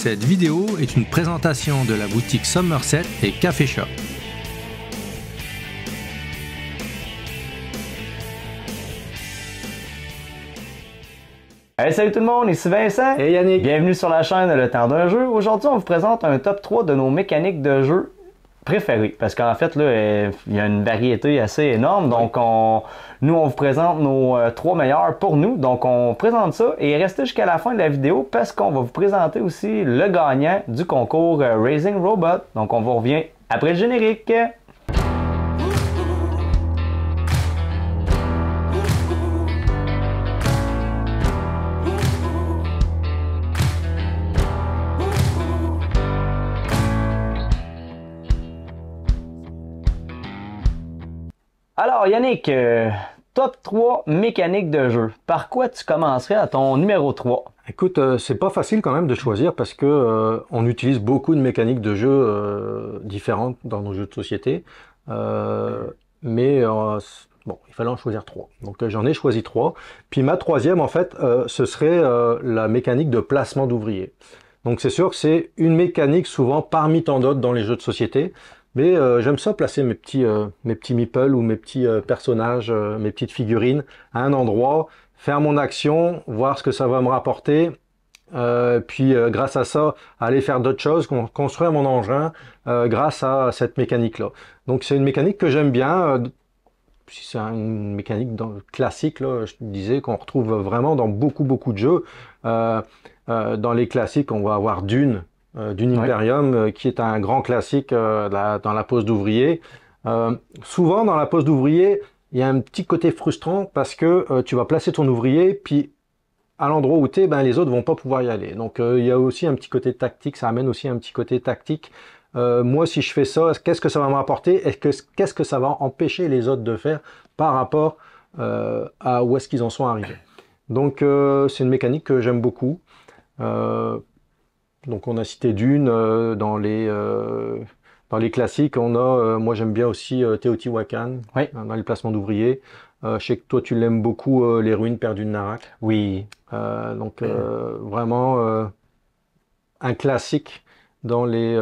Cette vidéo est une présentation de la boutique Somerset et Café Shop. Hey, salut tout le monde, ici Vincent. Hey Yannick. Bienvenue sur la chaîne Le Temps d'un jeu. Aujourd'hui, on vous présente un top 3 de nos mécaniques de jeu préférées. Parce qu'en fait, là, il y a une variété assez énorme. Donc, nous, on vous présente nos 3 meilleurs pour nous. Donc, on présente ça et restez jusqu'à la fin de la vidéo parce qu'on va vous présenter aussi le gagnant du concours Raising Robot. Donc, on vous revient après le générique. Alors Yannick, top 3 mécaniques de jeu. Par quoi tu commencerais à ton numéro 3? Écoute, c'est pas facile quand même de choisir parce que on utilise beaucoup de mécaniques de jeu différentes dans nos jeux de société. Mais bon, il fallait en choisir 3. Donc j'en ai choisi 3. Puis ma troisième, en fait, ce serait la mécanique de placement d'ouvriers. Donc c'est sûr que c'est une mécanique souvent parmi tant d'autres dans les jeux de société. Mais j'aime ça placer mes petits meeples ou mes petits personnages, mes petites figurines à un endroit, faire mon action, voir ce que ça va me rapporter, puis grâce à ça, aller faire d'autres choses, construire mon engin grâce à cette mécanique-là. Donc c'est une mécanique que j'aime bien. C'est une mécanique classique, là, je disais, qu'on retrouve vraiment dans beaucoup de jeux. Dans les classiques, on va avoir Dune Imperium, qui est un grand classique dans la pose d'ouvrier. Souvent, dans la pose d'ouvrier, il y a un petit côté frustrant parce que tu vas placer ton ouvrier, puis à l'endroit où tu es, les autres vont pas pouvoir y aller. Donc, il y a aussi un petit côté tactique, ça amène aussi un petit côté tactique. Moi, si je fais ça, qu'est-ce que ça va me rapporter? Qu'est-ce que ça va empêcher les autres de faire par rapport à où est-ce qu'ils en sont arrivés? Donc, c'est une mécanique que j'aime beaucoup. Donc on a cité Dune dans les classiques. On a, moi j'aime bien aussi Teotihuacan dans les placements d'ouvriers. Je sais que toi tu l'aimes beaucoup, les ruines perdues de Narak. Oui. Donc vraiment un classique dans les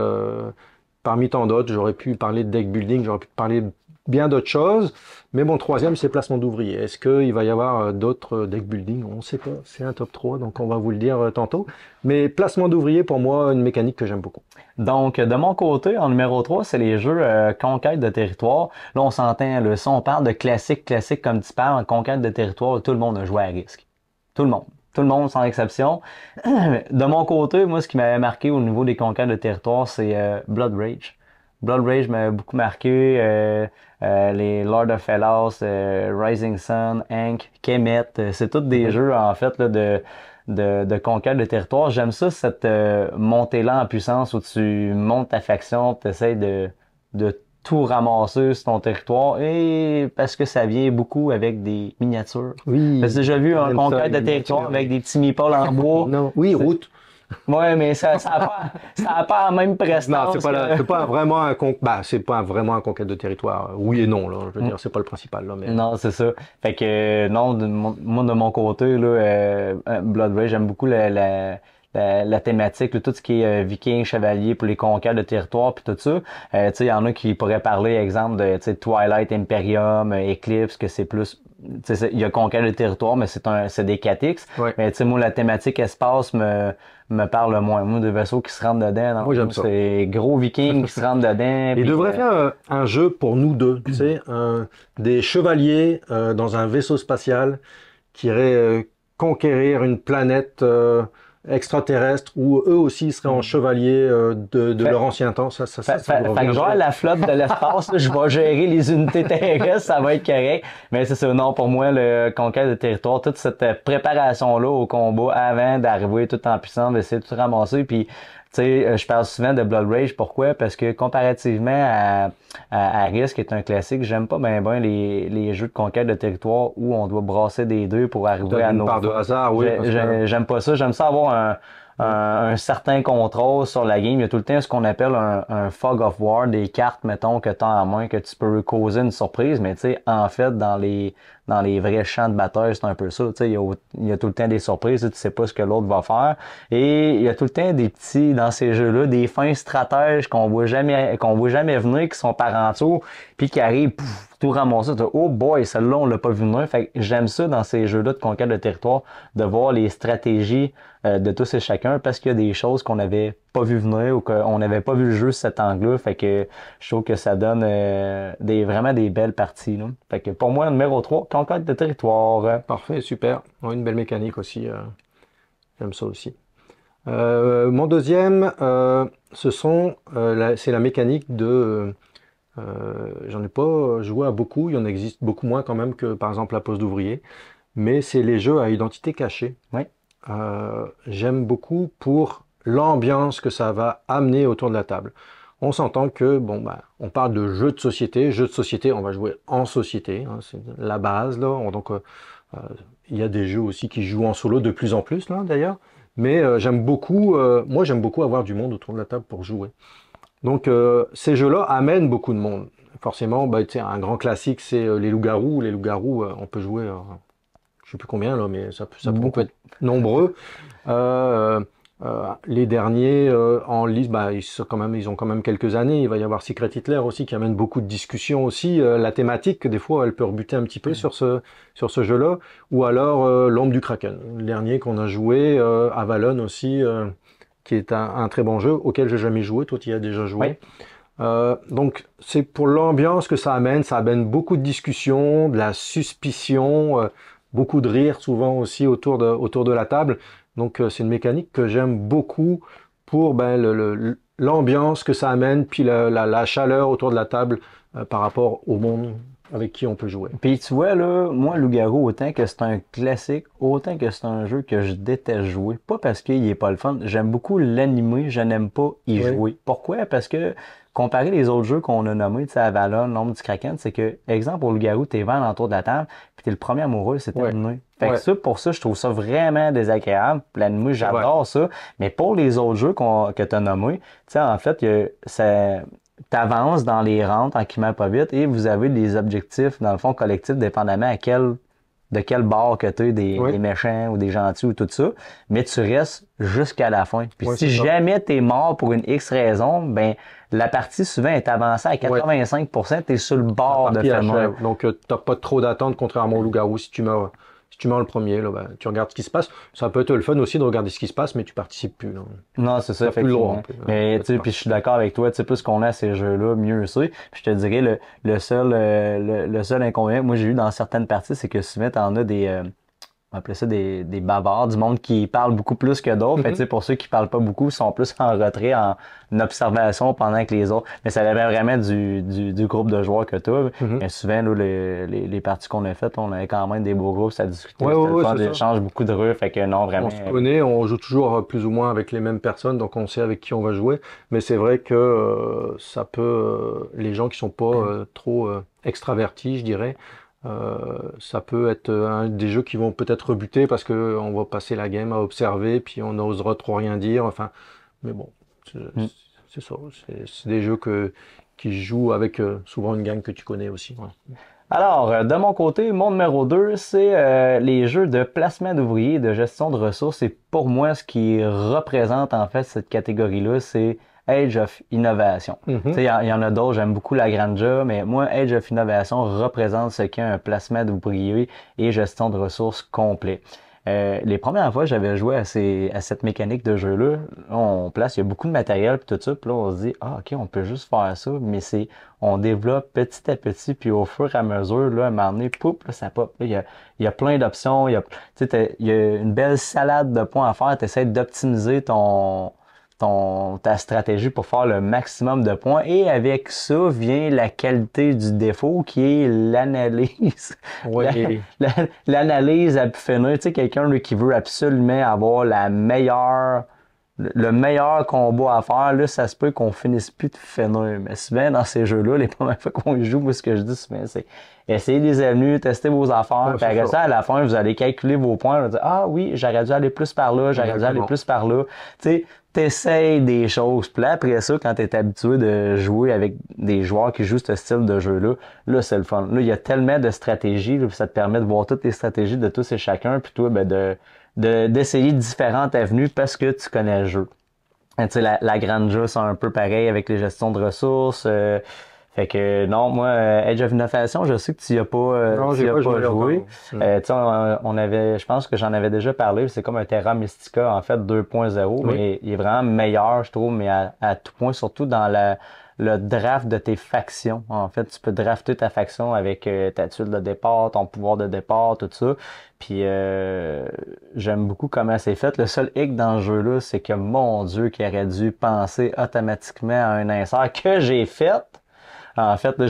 parmi tant d'autres. J'aurais pu parler de deck building, j'aurais pu parler bien d'autres choses, mais mon troisième c'est placement d'ouvriers. Est-ce qu'il va y avoir d'autres deck building? On ne sait pas, c'est un top 3, donc on va vous le dire tantôt. Mais placement d'ouvriers, pour moi, une mécanique que j'aime beaucoup. Donc, de mon côté, en numéro 3, c'est les jeux conquête de territoire. Là, on s'entend, si on parle de classique comme tu parles, en conquête de territoire, tout le monde a joué à risque. Tout le monde. Tout le monde, sans exception. De mon côté, moi, ce qui m'avait marqué au niveau des conquêtes de territoire, c'est Blood Rage. Blood Rage m'avait beaucoup marqué. Les Lord of Hellas, Rising Sun, Hank, Kemet, c'est tous des jeux, en fait, là, de conquête de territoire. J'aime ça, cette montée-là en puissance où tu montes ta faction, tu essaies de tout ramasser sur ton territoire, et parce que ça vient beaucoup avec des miniatures. Oui. J'ai déjà vu un conquête de territoire avec des petits meeples en bois. Non. Oui, route. Ouais, mais ça a pas la même prestance. Non, c'est pas vraiment un conquête de territoire. Oui et non, là. Je veux dire, c'est pas le principal, là. Mais... Non, c'est ça. Fait que, non, moi, de mon côté, là, Blood Rage, j'aime beaucoup la thématique, là, tout ce qui est viking, chevalier pour les conquêtes de territoire puis tout ça. Tu sais, il y en a qui pourraient parler, exemple, de Twilight Imperium, Eclipse, que c'est plus... Il y a conquête de territoire, mais c'est des 4X. Ouais. Mais tu sais, moi, la thématique espace me parle moins. Moi, des vaisseaux qui se rentrent dedans. Non? Moi, j'aime ça. C'est gros vikings qui se rentrent dedans. Il devrait faire un jeu pour nous deux, tu sais, des chevaliers dans un vaisseau spatial qui irait conquérir une planète extraterrestre où eux aussi seraient en chevalier de leur ancien temps. Ça fait que genre la flotte de l'espace, je vais gérer les unités terrestres, ça va être correct. Mais c'est ça, non, pour moi, le conquête de territoire, toute cette préparation-là au combat avant d'arriver tout en puissance, d'essayer de tout ramasser, puis tu sais, je parle souvent de Blood Rage. Pourquoi? Parce que comparativement à Risk, qui est un classique, j'aime pas bien les jeux de conquête de territoire où on doit brasser des dés pour arriver à nos... Une part de hasard, oui. J'aime pas ça. J'aime ça avoir un certain contrôle sur la game. Il y a tout le temps ce qu'on appelle un fog of war, des cartes, mettons, que tu as en main, que tu peux causer une surprise. Mais tu sais, en fait, dans dans les vrais champs de bataille, c'est un peu ça. Tu sais, il y a tout le temps des surprises, tu sais pas ce que l'autre va faire. Et il y a tout le temps des petits, dans ces jeux-là, des fins stratèges qu'on voit jamais venir, qui sont parentaux, puis qui arrivent, pouf, tout ramasser. Oh boy, celle-là, on l'a pas vu venir. Fait que j'aime ça dans ces jeux-là de conquête de territoire, de voir les stratégies de tous et chacun, parce qu'il y a des choses qu'on n'avait pas vu venir ou qu'on n'avait pas vu le jeu sous cet angle-là. Fait que je trouve que ça donne vraiment des belles parties, là. Fait que pour moi, numéro 3, conquête de territoire. Parfait, super. Ouais, une belle mécanique aussi. J'aime ça aussi. Mon deuxième, c'est la mécanique de... j'en ai pas joué à beaucoup, il y en existe beaucoup moins quand même que par exemple la Poste d'ouvrier, mais c'est les jeux à identité cachée. Oui. J'aime beaucoup pour l'ambiance que ça va amener autour de la table. On s'entend que, bon, bah, on parle de jeux de société. Jeux de société, on va jouer en société, hein, c'est la base, là. Donc, il y a des jeux aussi qui jouent en solo de plus en plus, là, d'ailleurs. Mais moi, j'aime beaucoup avoir du monde autour de la table pour jouer. Donc, ces jeux-là amènent beaucoup de monde. Forcément, bah, un grand classique, c'est les loups-garous. Les loups-garous, on peut jouer, je sais plus combien, là, mais ça peut être nombreux. Les derniers en liste, bah, ils ont quand même quelques années. Il va y avoir Secret Hitler aussi qui amène beaucoup de discussions aussi. La thématique, des fois, elle peut rebuter un petit peu sur ce jeu-là. Ou alors L'Ombre du Kraken, le dernier qu'on a joué, Avalon aussi, qui est un très bon jeu auquel j'ai jamais joué. Toi, tu y as déjà joué. Oui. Donc, c'est pour l'ambiance que ça amène. Ça amène beaucoup de discussions, de la suspicion, beaucoup de rire souvent aussi autour de la table. Donc, c'est une mécanique que j'aime beaucoup pour l'ambiance que ça amène, puis la chaleur autour de la table par rapport au monde avec qui on peut jouer. Puis tu vois, là, moi, Loup-garou, autant que c'est un classique, autant que c'est un jeu que je déteste jouer. Pas parce qu'il est pas le fun. J'aime beaucoup l'animer, je n'aime pas y jouer. Pourquoi? Parce que, comparé les autres jeux qu'on a nommés, tu sais, Avalon, L'Ombre du Kraken, c'est que, exemple, au Loup-garou, t'es 20 autour de la table, puis t'es le premier amoureux, c'est terminé. Fait que ça, pour ça, je trouve ça vraiment désagréable. L'anime, j'adore ça. Mais pour les autres jeux que t'as nommés, tu sais, en fait, t'avances dans les rangs tranquillement pas vite et vous avez des objectifs, dans le fond, collectifs, dépendamment de quel bord que tu es, des méchants ou des gentils ou tout ça, mais tu restes jusqu'à la fin. Puis si jamais tu es mort pour une X raison, ben la partie souvent est avancée à 85%, tu es sur le bord de finir. Donc t'as pas trop d'attente, contrairement au loup-garou. Si tu meurs le premier, là, ben, tu regardes ce qui se passe. Ça peut être le fun aussi de regarder ce qui se passe, mais tu participes plus. Là. Non, c'est ça, effectivement. Mais tu sais, puis je suis d'accord avec toi, tu sais, plus qu'on a ces jeux-là, mieux c'est. Puis je te dirais, le seul inconvénient que moi j'ai eu dans certaines parties, c'est que souvent t'en as on appelait ça des bavards, du monde qui parle beaucoup plus que d'autres. Fait, tu sais, pour ceux qui parlent pas beaucoup, sont plus en retrait, en observation pendant que les autres. Mais ça dépend vraiment du groupe de joueurs que tu as. Mais souvent, là, les parties qu'on a faites, on avait quand même des beaux groupes, ça discutait, c'était échange beaucoup de rue. Fait que non, vraiment. On se connaît, on joue toujours plus ou moins avec les mêmes personnes, donc on sait avec qui on va jouer. Mais c'est vrai que ça peut, les gens qui sont pas trop extravertis, je dirais, ça peut être un des jeux qui vont peut-être rebuter parce que on va passer la game à observer puis on n'osera trop rien dire. Enfin, mais bon, c'est ça. C'est des jeux qui jouent avec souvent une gang que tu connais aussi. Ouais. Alors, de mon côté, mon numéro 2, c'est les jeux de placement d'ouvriers, de gestion de ressources. Et pour moi, ce qui représente en fait cette catégorie-là, c'est Age of Innovation. Tu sais, il y en a d'autres, j'aime beaucoup la Granja, mais moi, Age of Innovation représente ce qu'est un placement d'ouvriers et gestion de ressources complet. Les premières fois que j'avais joué à cette mécanique de jeu-là, on place, il y a beaucoup de matériel et tout ça, puis là on se dit, ah ok, on peut juste faire ça, mais on développe petit à petit, puis au fur et à mesure, là, à un moment donné, poup, là, ça pop. Là, il y a plein d'options, il y a une belle salade de points à faire, tu essaies d'optimiser ta stratégie pour faire le maximum de points. Et avec ça vient la qualité du défaut qui est l'analyse. Ouais. L'analyse à pu finir. Tu sais, quelqu'un qui veut absolument avoir le meilleur combat à faire, là, ça se peut qu'on finisse plus de finir. Mais souvent, dans ces jeux-là, les premières fois qu'on y joue, moi, ce que je dis souvent, c'est essayez les avenues, testez vos affaires, puis après ça, à la fin, vous allez calculer vos points, vous allez dire, ah oui, j'aurais dû aller plus par là, j'aurais dû aller plus par là. Tu sais, t'essayes des choses. Puis là, après ça, quand t'es habitué de jouer avec des joueurs qui jouent ce style de jeu-là, là, c'est le fun. Là, il y a tellement de stratégies, là, puis ça te permet de voir toutes les stratégies de tous et chacun, puis toi, ben, d'essayer différentes avenues parce que tu connais le jeu. Tu sais, la granja, c'est un peu pareil avec les gestions de ressources. Fait que non, moi, Age of Innovation, je sais que tu y as pas, Non, tu y j'ai as pas pas joué encore. joué. Tu sais, on avait, je pense que j'en avais déjà parlé, c'est comme un Terra Mystica en fait 2.0, Oui. mais il est vraiment meilleur, je trouve, mais à tout point, surtout dans le draft de tes factions. En fait, tu peux drafter ta faction avec ta tuile de départ, ton pouvoir de départ, tout ça. Puis j'aime beaucoup comment c'est fait. Le seul hic dans le jeu-là, c'est que mon Dieu, qu'il aurait dû penser automatiquement à un insert que j'ai fait. En fait, là,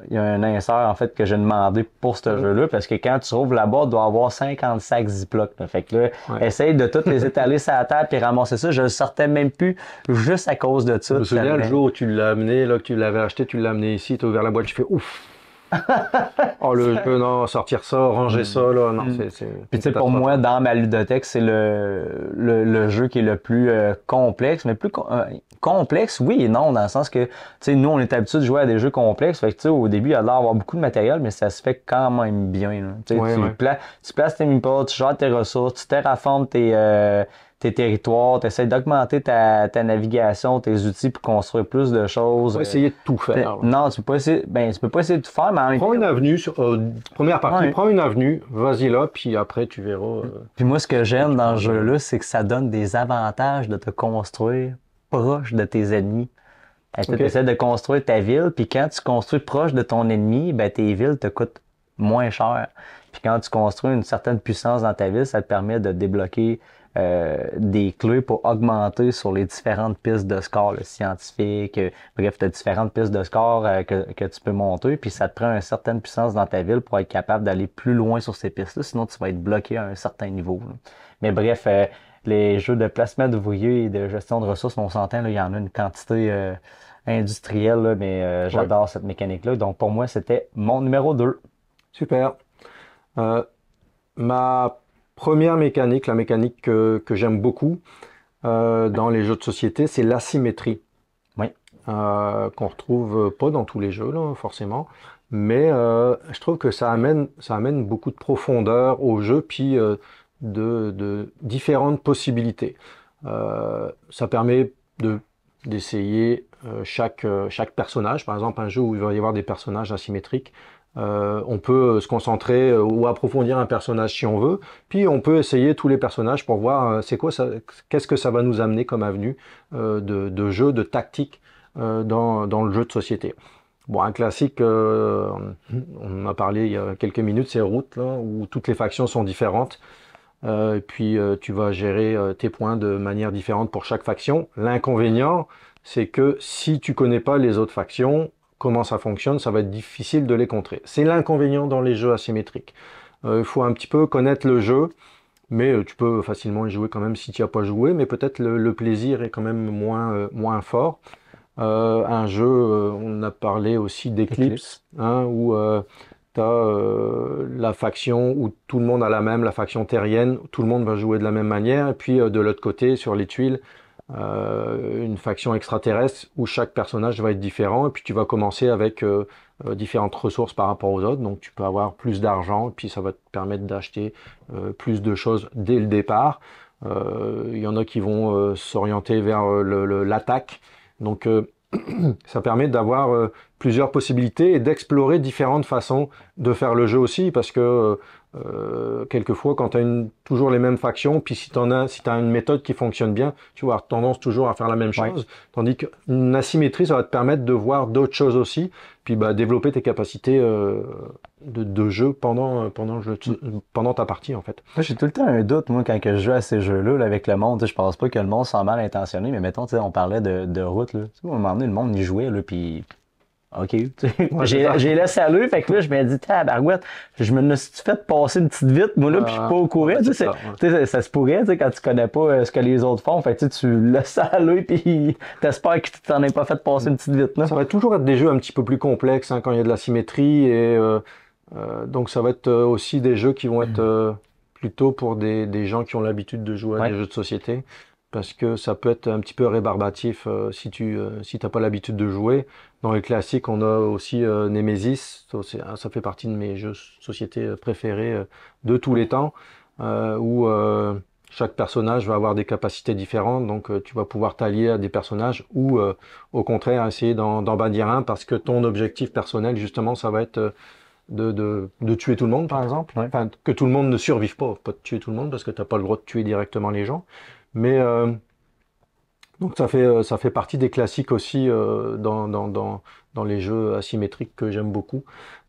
il y a un insert en fait que j'ai demandé pour ce jeu-là parce que quand tu ouvres la boîte, il doit y avoir 50 sacs Ziploc. Là. Fait que là, essaye de toutes les étaler sur la table puis ramasser ça. Je le sortais même plus juste à cause de ça. Je me souviens le jour où tu l'as amené, là, que tu l'avais acheté, tu l'as amené ici, tu as ouvert la boîte, tu fais ouf. Oh le jeu, non, sortir ça, ranger ça, là, non, c'est Puis tu sais, pour moi, dans ma ludothèque, c'est le jeu qui est le plus complexe, mais plus complexe, oui et non, dans le sens que, tu sais, nous, on est habitué de jouer à des jeux complexes, fait que tu sais, au début, il y a l'air d'avoir beaucoup de matériel, mais ça se fait quand même bien, là. Tu sais, tu places tes meeples, tu gères tes ressources, tu terraformes tes territoires, tu essaies d'augmenter ta navigation, tes outils pour construire plus de choses. Faut essayer de tout faire. Non, tu peux pas essayer, tu peux pas essayer de tout faire, mais en même temps. Prends une avenue, première partie, prends une avenue, vas-y là, puis après tu verras. Puis moi, ce que j'aime dans ce jeu-là, c'est que ça donne des avantages de te construire proche de tes ennemis. Tu essaies de construire ta ville, puis quand tu construis proche de ton ennemi, ben tes villes te coûtent moins cher. Puis quand tu construis une certaine puissance dans ta ville, ça te permet de débloquer des clés pour augmenter sur les différentes pistes de score, le scientifique, bref, tu as différentes pistes de score que tu peux monter, puis ça te prend une certaine puissance dans ta ville pour être capable d'aller plus loin sur ces pistes-là, sinon tu vas être bloqué à un certain niveau. Là. Mais bref, les jeux de placement d'ouvriers et de gestion de ressources, on s'entend, il y en a une quantité industrielle, là, mais j'adore cette mécanique-là. Donc pour moi, c'était mon numéro 2. Super. Ma première mécanique, la mécanique que j'aime beaucoup dans les jeux de société, c'est l'asymétrie. Oui. Qu'on retrouve pas dans tous les jeux, là, forcément. Mais je trouve que ça amène beaucoup de profondeur au jeu, puis de différentes possibilités. Ça permet d'essayer chaque personnage. Par exemple, un jeu où il va y avoir des personnages asymétriques. On peut se concentrer ou approfondir un personnage si on veut, puis on peut essayer tous les personnages pour voir c'est quoi ça, qu'est-ce que ça va nous amener comme avenue de jeu, de tactique dans le jeu de société. Bon, un classique, on en a parlé il y a quelques minutes, c'est Route, là, où toutes les factions sont différentes. Et puis tu vas gérer tes points de manière différente pour chaque faction. L'inconvénient, c'est que si tu connais pas les autres factions, comment ça fonctionne, ça va être difficile de les contrer. C'est l'inconvénient dans les jeux asymétriques. Il faut un petit peu connaître le jeu, mais tu peux facilement y jouer quand même si tu n'y as pas joué, mais peut-être le plaisir est quand même moins fort. Un jeu, on a parlé aussi d'Eclipse, hein, où tu as la faction où tout le monde a la faction terrienne, tout le monde va jouer de la même manière, et puis de l'autre côté, sur les tuiles, une faction extraterrestre où chaque personnage va être différent et puis tu vas commencer avec différentes ressources par rapport aux autres, donc tu peux avoir plus d'argent et puis ça va te permettre d'acheter plus de choses dès le départ. Il y en a qui vont s'orienter vers l'attaque, donc ça permet d'avoir plusieurs possibilités et d'explorer différentes façons de faire le jeu aussi, parce que quelquefois quand tu as toujours les mêmes factions, puis si tu as une méthode qui fonctionne bien, tu vas avoir tendance toujours à faire la même chose, tandis qu'une asymétrie, ça va te permettre de voir d'autres choses aussi, puis développer tes capacités de jeu pendant ta partie en fait. Moi, j'ai tout le temps un doute, moi, quand je joue à ces jeux-là, là, avec le monde. Je pense pas que le monde soit mal intentionné, mais mettons, on parlait de route. Là. À un moment donné, le monde y jouait, là, puis OK. J'ai laissé aller, fait que là, je me dis, tabarouette, je me suis fait passer une petite vite, moi, là, puis je suis pas au courant. Ça se pourrait, quand tu connais pas ce que les autres font. Fait que tu laisses aller, puis t'espères que tu t'en es pas fait passer une petite vite. Là. Ça va toujours être des jeux un petit peu plus complexes quand il y a de la symétrie, et donc ça va être aussi des jeux qui vont être plutôt pour des gens qui ont l'habitude de jouer à des jeux de société. parce que ça peut être un petit peu rébarbatif si t'as pas l'habitude de jouer. Dans les classiques, on a aussi Nemesis, ça fait partie de mes jeux société préférés de tous les temps, où chaque personnage va avoir des capacités différentes, donc tu vas pouvoir t'allier à des personnages ou au contraire essayer d'en bannir un parce que ton objectif personnel justement ça va être de tuer tout le monde par exemple. Ouais. Enfin, que tout le monde ne survive pas de tuer tout le monde parce que t'as pas le droit de tuer directement les gens. Mais donc ça fait partie des classiques aussi dans les jeux asymétriques que j'aime beaucoup.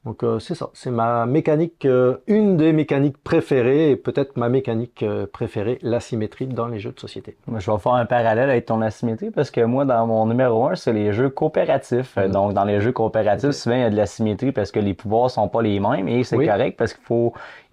Donc c'est ça, c'est ma mécanique, une des mécaniques préférées et peut-être ma mécanique préférée, l'asymétrie dans les jeux de société. Moi, je vais faire un parallèle avec ton asymétrie parce que moi, dans mon numéro 1, c'est les jeux coopératifs. Donc, dans les jeux coopératifs, souvent, il y a de l'asymétrie parce que les pouvoirs sont pas les mêmes et c'est correct parce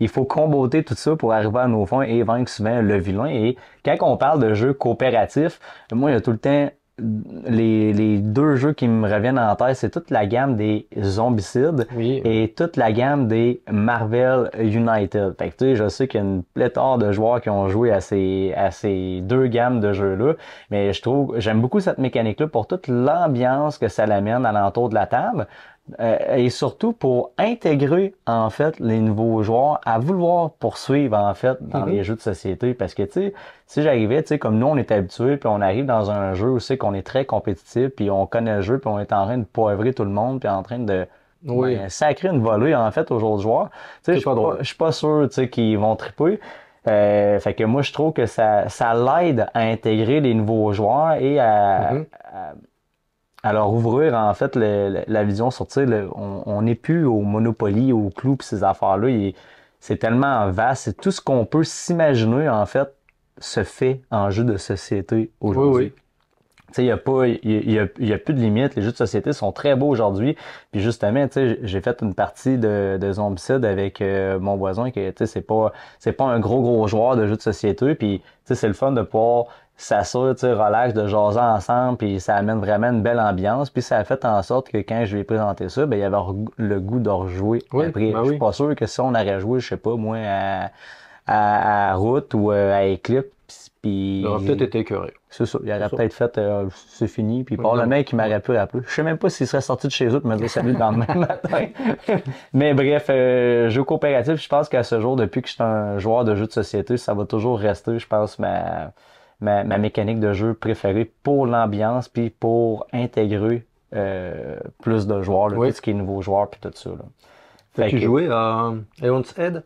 il faut comboter tout ça pour arriver à nos fins et vaincre souvent le vilain. Et quand on parle de jeux coopératifs, moi, il y a tout le temps les deux jeux qui me reviennent en tête, c'est toute la gamme des Zombicides et toute la gamme des Marvel United. Fait que tu sais, je sais qu'il y a une pléthore de joueurs qui ont joué à ces deux gammes de jeux-là, mais j'aime beaucoup cette mécanique-là pour toute l'ambiance que ça l'amène alentour de la table. Et surtout pour intégrer en fait les nouveaux joueurs à vouloir poursuivre en fait dans les jeux de société parce que tu sais si j'arrivais tu sais comme nous on est habitués puis on arrive dans un jeu où c'est qu'on est très compétitif puis on connaît le jeu puis on est en train de poivrer tout le monde puis en train de sacrer une volée en fait aux autres joueurs, tu sais je suis pas sûr tu sais qu'ils vont triper. Fait que moi je trouve que ça l'aide à intégrer les nouveaux joueurs et à leur ouvrir en fait la vision sur, tu sais, on n'est plus au Monopoly, au clou pis ces affaires-là. C'est tellement vaste. C'est tout ce qu'on peut s'imaginer en fait se fait en jeu de société aujourd'hui. Tu sais, il y a plus de limites. Les jeux de société sont très beaux aujourd'hui. Puis justement, tu sais, j'ai fait une partie de Zombicide avec mon voisin qui, tu sais, c'est pas un gros joueur de jeux de société. Puis, tu sais, c'est le fun de pouvoir s'assurer, tu sais, relax, de jaser ensemble. Puis ça amène vraiment une belle ambiance. Puis ça a fait en sorte que quand je lui ai présenté ça, ben il y avait le goût de rejouer après. Je suis pas sûr que si on aurait joué, je sais pas, moi, à Route ou à Eclipse. Puis il aurait peut-être été écœuré. C'est ça. Il aurait peut-être fait c'est fini. Puis par le mec, il m'aurait pu rappeler. Je sais même pas s'il serait sorti de chez eux pour me dire salut le lendemain matin. Mais bref, jeu coopératif, je pense qu'à ce jour, depuis que je suis un joueur de jeux de société, ça va toujours rester, je pense, ma mécanique de jeu préférée pour l'ambiance puis pour intégrer plus de joueurs, tout ce qui est nouveaux joueurs puis tout ça. As-tu joué à Aeon's Head?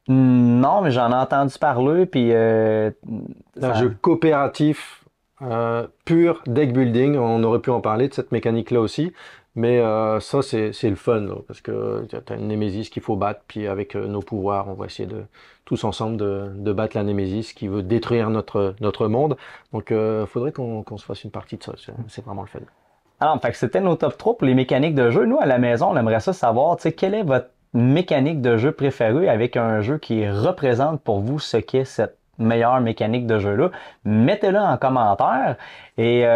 Non, mais j'en ai entendu parler, puis... un jeu coopératif, pur deck building, on aurait pu en parler de cette mécanique-là aussi, mais ça, c'est le fun, là, parce que tu as une Némésis qu'il faut battre, puis avec nos pouvoirs, on va essayer tous ensemble de battre la Némésis qui veut détruire notre monde. Donc, faudrait qu'on se fasse une partie de ça, c'est vraiment le fun. Alors, fait que c'était nos top 3 pour les mécaniques de jeu. Nous, à la maison, on aimerait ça savoir, tu sais, quelle est votre mécanique de jeu préférée avec un jeu qui représente pour vous ce qu'est cette meilleure mécanique de jeu-là. Mettez-le en commentaire et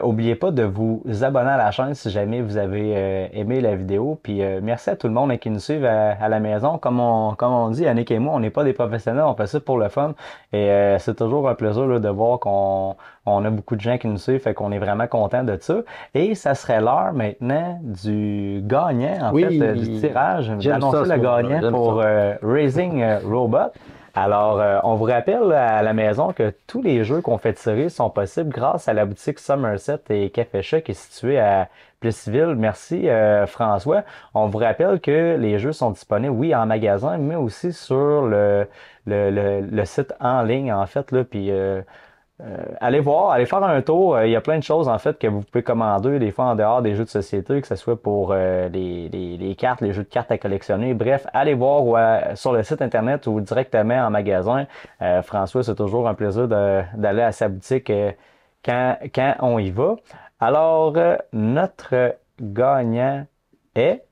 oubliez pas de vous abonner à la chaîne si jamais vous avez aimé la vidéo. Puis merci à tout le monde qui nous suit à la maison. Comme on dit, Annick et moi, on n'est pas des professionnels, on fait ça pour le fun. Et c'est toujours un plaisir là, de voir qu'on a beaucoup de gens qui nous suivent, fait qu'on est vraiment content de ça. Et ça serait l'heure maintenant du gagnant, en fait, du tirage. D'annoncer le gagnant pour Raising Robot. Alors, on vous rappelle à la maison que tous les jeux qu'on fait tirer sont possibles grâce à la boutique Somerset et Café Chat qui est située à Plessisville. Merci François. On vous rappelle que les jeux sont disponibles, oui, en magasin, mais aussi sur le site en ligne, en fait, là, puis allez voir, allez faire un tour. Il y a plein de choses en fait que vous pouvez commander des fois en dehors des jeux de société, que ce soit pour les cartes, les jeux de cartes à collectionner. Bref, allez voir sur le site internet ou directement en magasin. François, c'est toujours un plaisir d'aller à sa boutique quand on y va. Alors, notre gagnant est...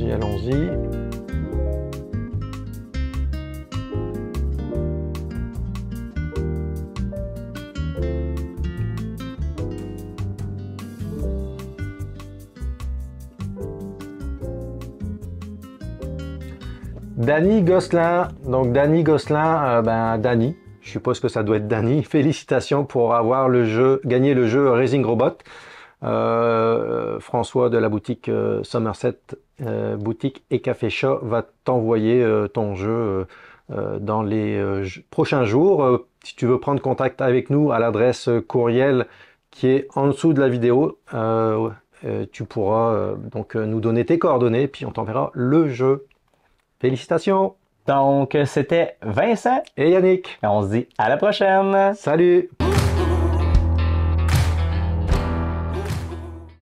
Allons-y. Danny Gosselin. Donc Danny Gosselin, Danny, Je suppose que ça doit être Danny. Félicitations pour avoir gagné le jeu Raising Robot. François de la boutique Somerset, boutique et café chat, va t'envoyer ton jeu dans les prochains jours. Si tu veux prendre contact avec nous à l'adresse courriel qui est en dessous de la vidéo, tu pourras donc nous donner tes coordonnées, puis on t'enverra le jeu. Félicitations! Donc, c'était Vincent Et Yannick. et on se dit à la prochaine! Salut!